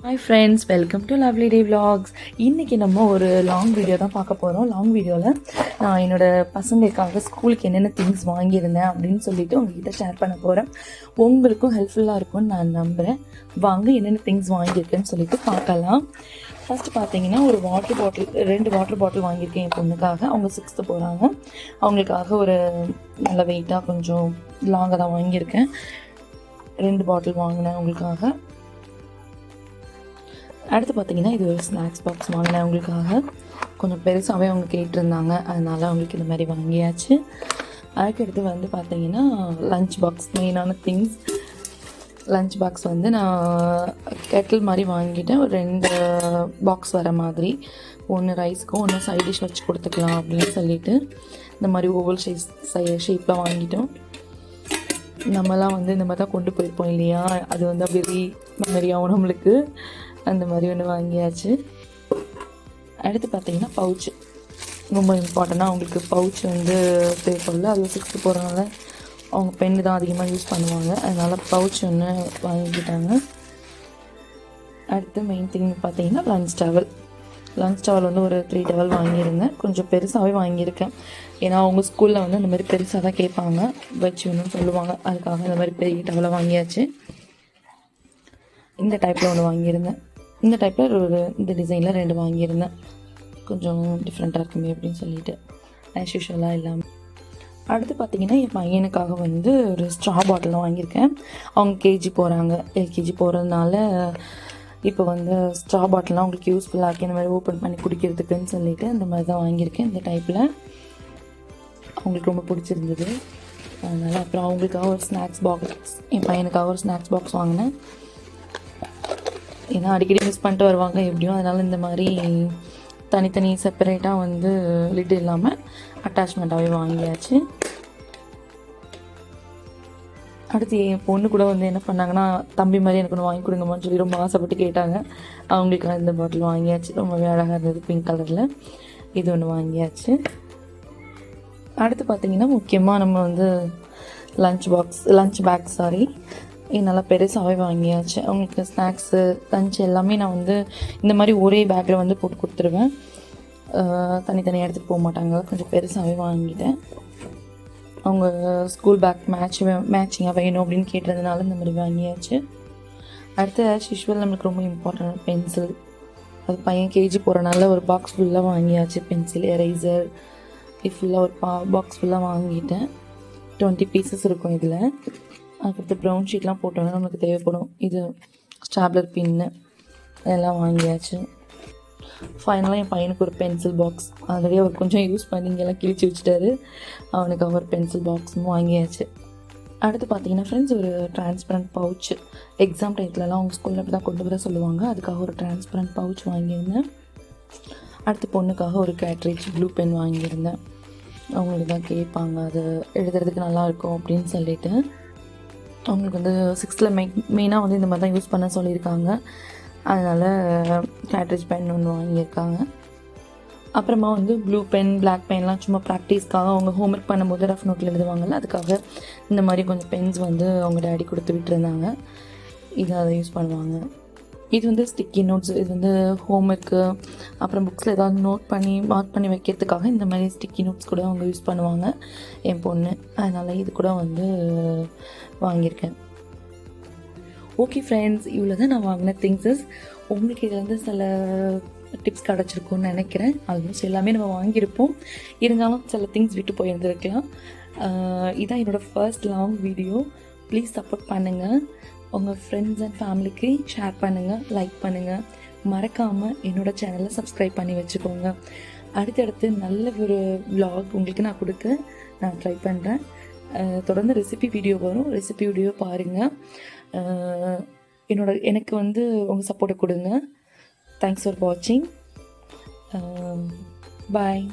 Hi friends, welcome to lovely day vlogs. இன்றைக்கி நம்ம ஒரு லாங் வீடியோ தான் பார்க்க போகிறோம். லாங் வீடியோவில் நான் என்னோடய பசங்களுக்காக ஸ்கூலுக்கு என்னென்ன திங்ஸ் வாங்கியிருந்தேன் அப்படின்னு சொல்லிட்டு உங்கள்கிட்ட ஷேர் பண்ண போகிறேன். உங்களுக்கும் ஹெல்ப்ஃபுல்லாக இருக்கும்னு நான் நம்புகிறேன். வாங்க என்னென்ன திங்ஸ் வாங்கியிருக்கேன்னு சொல்லிட்டு பார்க்கலாம். ஃபஸ்ட்டு பார்த்தீங்கன்னா ஒரு வாட்டர் பாட்டில், 2 வாட்டர் பாட்டில் வாங்கியிருக்கேன் என் பொண்ணுக்காக. அவங்க 6th போகிறாங்க. அவங்களுக்காக ஒரு நல்ல வெயிட்டாக கொஞ்சம் லாங்காக தான் வாங்கியிருக்கேன். 2 பாட்டில் வாங்கினேன் அவங்களுக்காக. அடுத்து பார்த்திங்கன்னா இது ஒரு ஸ்நாக்ஸ் பாக்ஸ் வாங்கினேன் அவங்களுக்காக. கொஞ்சம் பெருசாகவே அவங்க கேட்டிருந்தாங்க, அதனால் அவங்களுக்கு இந்த மாதிரி வாங்கியாச்சு. அதுக்கடுத்து வந்து பார்த்திங்கன்னா லஞ்ச் பாக்ஸ், மெயினான திங்ஸ். லஞ்ச் பாக்ஸ் வந்து நான் கெட்டில் மாதிரி வாங்கிட்டேன். ஒரு 2 பாக்ஸ் வர மாதிரி, ஒன்று ரைஸ்க்கும் ஒன்று சைட் டிஷ் வச்சு கொடுத்துக்கலாம் அப்படின்னு சொல்லிட்டு இந்த மாதிரி ஓவல் ஷேப்பில் வாங்கிட்டோம். நம்மலாம் வந்து இந்த மாதிரி தான் கொண்டு போயிருப்போம் இல்லையா, அது வந்து அப்படி மெமரியாகவும் நம்மளுக்கு அந்த மாதிரி ஒன்று வாங்கியாச்சு. அடுத்து பார்த்திங்கன்னா பவுச்சு, ரொம்ப இம்பார்ட்டண்ட்டாக அவங்களுக்கு பவுச் வந்து தேவைப்படல. அது 6th போகிறனால அவங்க பென்னு தான் அதிகமாக யூஸ் பண்ணுவாங்க, அதனால் பவுச் ஒன்று வாங்கிக்கிட்டாங்க. அடுத்து மெயின் திங் பார்த்திங்கன்னா லஞ்ச் டவல் வந்து ஒரு 3 டவல் வாங்கியிருந்தேன். கொஞ்சம் பெருசாகவே வாங்கியிருக்கேன், ஏன்னா அவங்க ஸ்கூலில் வந்து இந்த மாதிரி பெருசாக தான் கேட்பாங்க, வச்சுன்னு சொல்லுவாங்க. அதுக்காக இந்த மாதிரி பெரிய டவலை வாங்கியாச்சு. இந்த டைப்பில் ஒன்று வாங்கியிருந்தேன். இந்த டைப்பில் இந்த டிசைனில் 2 வாங்கியிருந்தேன். கொஞ்சம் டிஃப்ரெண்ட்டாக இருக்குமே அப்படின்னு சொல்லிட்டு, ஆஸ் யூஷுவலாக இல்லாமல். அடுத்து பார்த்திங்கன்னா என் பையனுக்காக வந்து ஒரு ஸ்ட்ரா பாட்டில் வாங்கியிருக்கேன். அவங்க கேஜி போகிறாங்க, எல்கேஜி போகிறதுனால இப்போ வந்து ஸ்ட்ரா பாட்டில்லாம் அவங்களுக்கு யூஸ்ஃபுல்லாக இருக்குது, இந்த மாதிரி ஓப்பன் பண்ணி குடிக்கிறதுக்குன்னு சொல்லிட்டு இந்த மாதிரி தான் வாங்கியிருக்கேன். இந்த டைப்பில் அவங்களுக்கு ரொம்ப பிடிச்சிருந்தது, அதனால். அப்புறம் அவங்களுக்காக ஒரு ஸ்நாக்ஸ் பாக்ஸ், என் பையனுக்காக ஒரு ஸ்நாக்ஸ் பாக்ஸ் வாங்கினேன். ஏன்னா அடிக்கடி மிஸ் பண்ணிட்டு வருவாங்க எப்படியும், அதனால் இந்த மாதிரி தனித்தனி செப்பரேட்டாக வந்து லிட் இல்லாமல் அட்டாச்மெண்ட்டாகவே வாங்கியாச்சு. அடுத்து என் பொண்ணு கூட வந்து என்ன பண்ணாங்கன்னா, தம்பி மாதிரி எனக்கு ஒன்று வாங்கி கொடுங்கம்மான்னு சொல்லி ரொம்ப ஆசைப்பட்டு கேட்டாங்க. அவங்களுக்கு இந்த பாட்டில் வாங்கியாச்சு, ரொம்பவே அழகாக இருந்தது, பிங்க் கலரில். இது ஒன்று வாங்கியாச்சு. அடுத்து பார்த்திங்கன்னா முக்கியமாக நம்ம வந்து லஞ்ச் பேக் நல்லா பெருசாகவே வாங்கியாச்சு. அவங்களுக்கு ஸ்நாக்ஸு, லஞ்ச் எல்லாமே நான் வந்து இந்த மாதிரி ஒரே பேக்கில் வந்து போட்டு கொடுத்துருவேன். தனித்தனியாக எடுத்துகிட்டு போக மாட்டாங்க, கொஞ்சம் பெருசாகவே வாங்கிட்டேன். அவங்க ஸ்கூல் பேக் மேட்சிங்காக வேணும் அப்படின்னு கேட்டதுனால இந்த மாதிரி வாங்கியாச்சு. அடுத்து ஆஸ் யூஷுவல் நம்மளுக்கு ரொம்ப இம்பார்ட்டன்ட் பென்சில். அது பையன் கேஜி போகிறனால ஒரு பாக்ஸ் ஃபுல்லாக வாங்கியாச்சு. பென்சில், எரேசர், இது ஃபுல்லாக ஒரு பாக்ஸ் ஃபுல்லாக வாங்கிட்டேன். 20 பீசஸ் இருக்கும் இதில். அதுக்கடுத்து ப்ரௌன் ஷீட்லாம் போட்டோன்னா நம்மளுக்கு தேவைப்படும். இது ஸ்டாப்லர் பின்னு எல்லாம் வாங்கியாச்சு. ஃபைனலாக என் பையனுக்கு ஒரு பென்சில் பாக்ஸ், ஆல்ரெடி அவர் கொஞ்சம் யூஸ் பண்ணி இங்கெல்லாம் கிழிச்சு வச்சுட்டாரு, அவனுக்கு ஒரு பென்சில் பாக்ஸும் வாங்கியாச்சு. அடுத்து பார்த்திங்கன்னா ஃப்ரெண்ட்ஸ், ஒரு டிரான்ஸ்பரண்ட் பவுச். எக்ஸாம் டைத்துலலாம் அவங்க ஸ்கூலில் அப்படி தான் கொண்டு வர சொல்லுவாங்க, அதுக்காக ஒரு டிரான்ஸ்பரண்ட் பவுச் வாங்கியிருந்தேன். அடுத்து பொண்ணுக்காக ஒரு கேட்ரேஜ் ப்ளூ பென் வாங்கியிருந்தேன். அவங்களுக்கு தான் கேட்பாங்க, அது எழுதுறதுக்கு நல்லாயிருக்கும் அப்படின்னு சொல்லிட்டு. அவங்களுக்கு வந்து 6th மெயினாக வந்து இந்த மாதிரி தான் யூஸ் பண்ண சொல்லியிருக்காங்க, அதனால் கேட்ரேஜ் பென் ஒன்று வாங்கியிருக்காங்க. அப்புறமா வந்து ப்ளூ பென், பிளாக் பென்லாம் சும்மா ப்ராக்டிஸ்க்காக அவங்க ஹோம்ஒர்க் பண்ணும்போது ரஃப் நோட்டில் எழுதுவாங்கள்ல, அதுக்காக இந்த மாதிரி கொஞ்சம் பென்ஸ் வந்து அவங்க டேடி கொடுத்து விட்டுருந்தாங்க. அதை யூஸ் பண்ணுவாங்க. இது வந்து ஸ்டிக்கி நோட்ஸ், இது வந்து ஹோம்ஒர்க்கு, அப்புறம் புக்ஸில் ஏதாவது மார்க் பண்ணி வைக்கிறதுக்காக இந்த மாதிரி ஸ்டிக்கி நோட்ஸ் கூட அவங்க யூஸ் பண்ணுவாங்க என் பொண்ணு, அதனால் இது கூட வந்து வாங்கியிருக்கேன். ஓகே ஃப்ரெண்ட்ஸ், இவ்வளோ தான் நான் வாங்கின திங்ஸஸ். உங்களுக்கு இதில் வந்து சில டிப்ஸ் கிடச்சிருக்கும்னு நினைக்கிறேன். ஆல்மோஸ்ட் எல்லாமே நம்ம வாங்கியிருப்போம், இருந்தாலும் சில திங்ஸ் விட்டு போயிருந்துருக்கலாம். இதான் என்னோடய first long video. Please support பண்ணுங்கள், உங்கள் ஃப்ரெண்ட்ஸ் அண்ட் ஃபேமிலிக்கு ஷேர் பண்ணுங்கள், லைக் பண்ணுங்கள். மறக்காமல் என்னோடய சேனலை சப்ஸ்கிரைப் பண்ணி வச்சுக்கோங்க. அடுத்தடுத்து நல்ல ஒரு vlog உங்களுக்கு நான் கொடுக்க நான் ட்ரை பண்ணுறேன். தொடர்ந்து ரெசிபி வீடியோ வரும், ரெசிபி வீடியோ பாருங்கள். எனக்கு வந்து உங்கள் சப்போர்ட்டை கொடுங்க. தேங்க்ஸ் ஃபார் வாட்சிங். பாய்.